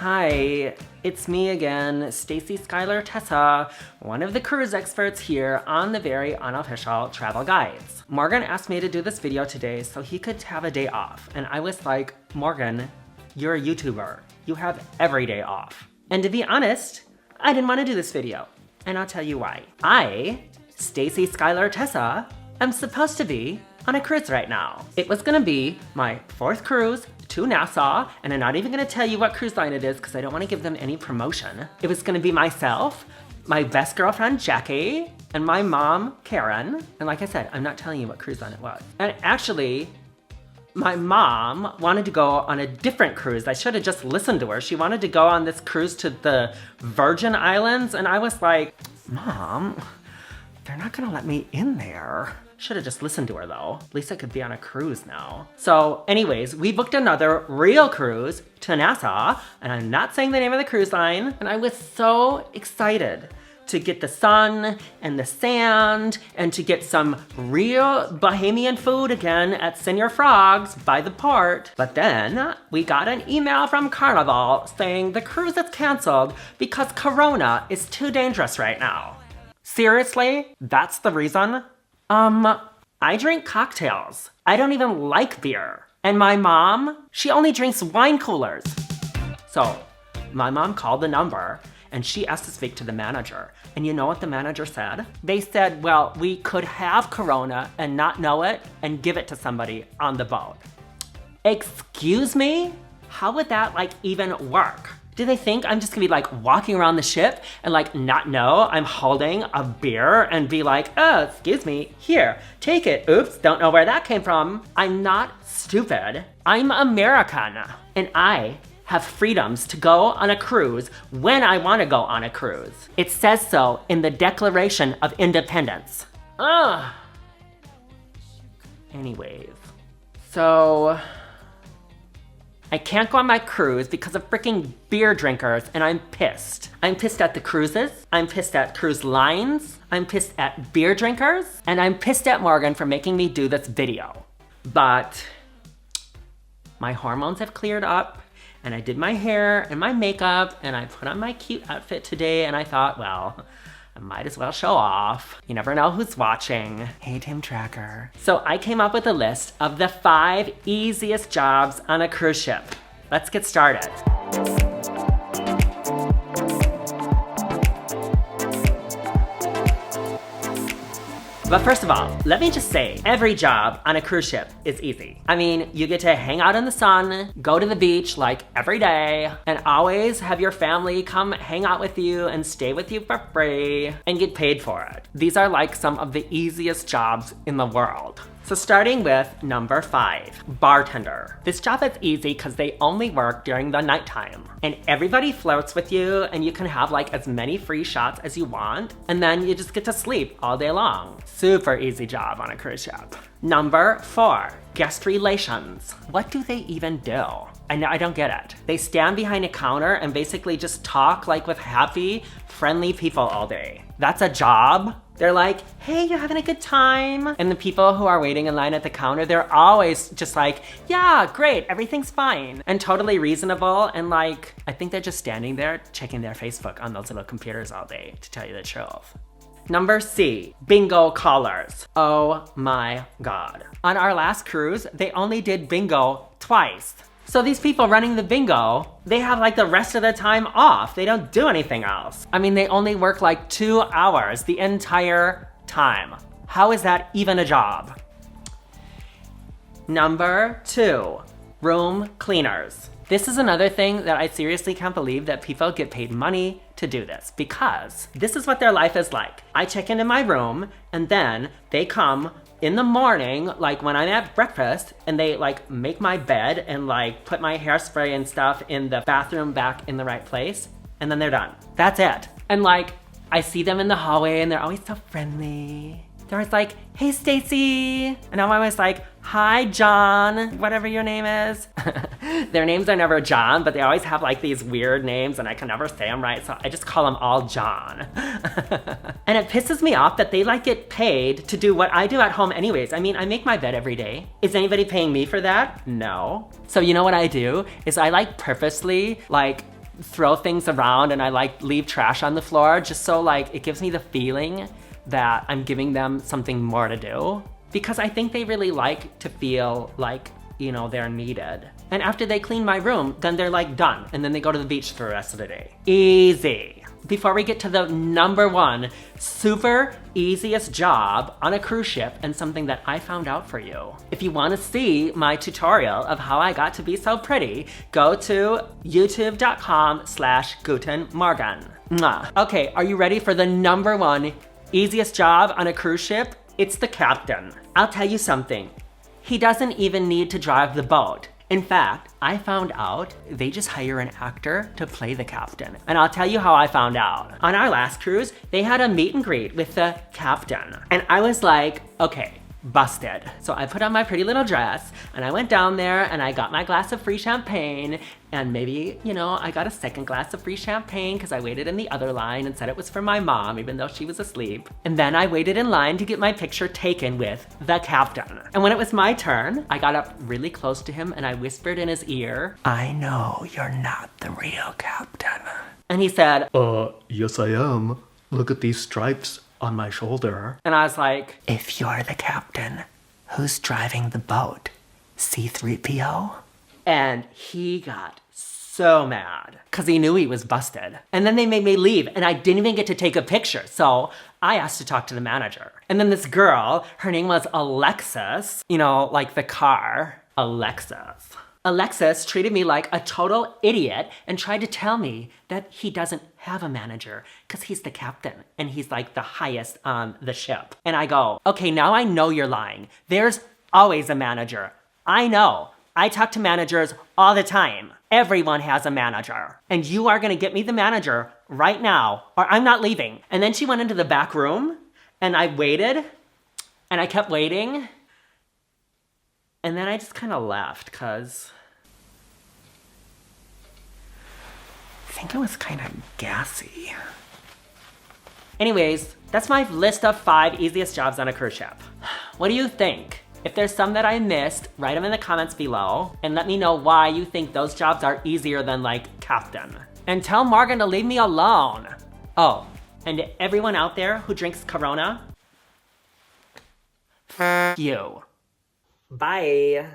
Hi, it's me again, Stacee-Skylar Tessa, one of the cruise experts here on the very unofficial travel guides. Morgan asked me to do this video today so he could have a day off, and I was like, Morgan, you're a YouTuber. You have every day off. And to be honest, I didn't want to do this video, and I'll tell you why. I, Stacee-Skylar Tessa, am supposed to be on a cruise right now. It was gonna be my 4th cruise to Nassau, and I'm not even gonna tell you what cruise line it is because I don't wanna give them any promotion. It was gonna be myself, my best girlfriend, Jackie, and my mom, Karen. And like I said, I'm not telling you what cruise line it was. And actually, my mom wanted to go on a different cruise. I should have just listened to her. She wanted to go on this cruise to the Virgin Islands, and I was like, Mom, they're not gonna let me in there. Should have just listened to her though. At least I could be on a cruise now. So anyways, we booked another real cruise to Nassau, and I'm not saying the name of the cruise line, and I was so excited to get the sun and the sand and to get some real Bahamian food again at Senior Frogs by the port. But then we got an email from Carnival saying the cruise is canceled because Corona is too dangerous right now. Seriously? That's the reason? I drink cocktails. I don't even like beer. And my mom, she only drinks wine coolers. So my mom called the number and she asked to speak to the manager. And you know what the manager said? They said, well, we could have Corona and not know it and give it to somebody on the boat. Excuse me? How would that even work? Do they think I'm just gonna be walking around the ship and not know I'm holding a beer and be like, oh, excuse me, here, take it. Oops, don't know where that came from. I'm not stupid. I'm American, and I have freedoms to go on a cruise when I wanna go on a cruise. It says so in the Declaration of Independence. Anyways, so I can't go on my cruise because of freaking beer drinkers, and I'm pissed. I'm pissed at the cruises, I'm pissed at cruise lines, I'm pissed at beer drinkers, and I'm pissed at Morgan for making me do this video. But my hormones have cleared up, and I did my hair and my makeup, and I put on my cute outfit today, and I thought, well, I might as well show off. You never know who's watching. Hey, Tim Tracker. So I came up with a list of the 5 easiest jobs on a cruise ship. Let's get started. But first of all, let me just say, every job on a cruise ship is easy. I mean, you get to hang out in the sun, go to the beach every day, and always have your family come hang out with you and stay with you for free and get paid for it. These are some of the easiest jobs in the world. So starting with number 5, bartender. This job is easy because they only work during the nighttime. And everybody flirts with you, and you can have as many free shots as you want, and then you just get to sleep all day long. Super easy job on a cruise ship. Number 4, guest relations. What do they even do? I don't get it. They stand behind a counter and basically just talk with happy, friendly people all day. That's a job? They're like, hey, you having a good time? And the people who are waiting in line at the counter, they're always just yeah, great, everything's fine. And totally reasonable, and I think they're just standing there checking their Facebook on those little computers all day, to tell you the truth. Number C, bingo callers. Oh my God. On our last cruise, they only did bingo twice. So these people running the bingo, they have the rest of the time off. They don't do anything else. I mean, they only work 2 hours the entire time. How is that even a job? Number 2, room cleaners. This is another thing that I seriously can't believe that people get paid money to do this, because this is what their life is like. I check into my room, and then they come in the morning, when I'm at breakfast, and they make my bed and put my hairspray and stuff in the bathroom back in the right place, and then they're done. That's it. And I see them in the hallway, and they're always so friendly. They're always hey, Stacey. And I'm always hi, John, whatever your name is. Their names are never John, but they always have these weird names, and I can never say them right, so I just call them all John. And it pisses me off that they get paid to do what I do at home anyways. I mean, I make my bed every day. Is anybody paying me for that? No. So you know what I do? Is I purposely throw things around and I like leave trash on the floor just so like it gives me the feeling that I'm giving them something more to do. Because I think they really like to feel like, you know, they're needed. And after they clean my room, then they're like done. And then they go to the beach for the rest of the day. Easy. Before we get to the number one super easiest job on a cruise ship and something that I found out for you. If you want to see my tutorial of how I got to be so pretty, go to youtube.com/gutenmorgen. Okay, are you ready for the number one easiest job on a cruise ship? It's the captain. I'll tell you something. He doesn't even need to drive the boat. In fact, I found out they just hire an actor to play the captain. And I'll tell you how I found out. On our last cruise, they had a meet and greet with the captain. And I was like, okay, busted. So I put on my pretty little dress and I went down there and I got my glass of free champagne, and maybe, you know, I got a second glass of free champagne because I waited in the other line and said it was for my mom even though she was asleep. And then I waited in line to get my picture taken with the captain. And when it was my turn, I got up really close to him and I whispered in his ear, "I know you're not the real captain." And he said, Yes I am. Look at these stripes on my shoulder. And I was like, "If you're the captain, who's driving the boat? C-3PO?" And he got so mad because he knew he was busted. And then they made me leave and I didn't even get to take a picture. So I asked to talk to the manager. And then this girl, her name was Alexis, you know, like the car, Alexis. Alexis treated me like a total idiot and tried to tell me that he doesn't have a manager because he's the captain and he's like the highest on the ship. And I go, okay, now I know you're lying. There's always a manager. I know. I talk to managers all the time. Everyone has a manager. And you are gonna get me the manager right now or I'm not leaving. And then she went into the back room and I waited and I kept waiting. And then I just kind of left because I think I was kind of gassy. Anyways, that's my list of 5 easiest jobs on a cruise ship. What do you think? If there's some that I missed, write them in the comments below and let me know why you think those jobs are easier than like captain. And tell Morgan to leave me alone. Oh, and to everyone out there who drinks Corona, f*** you. Bye.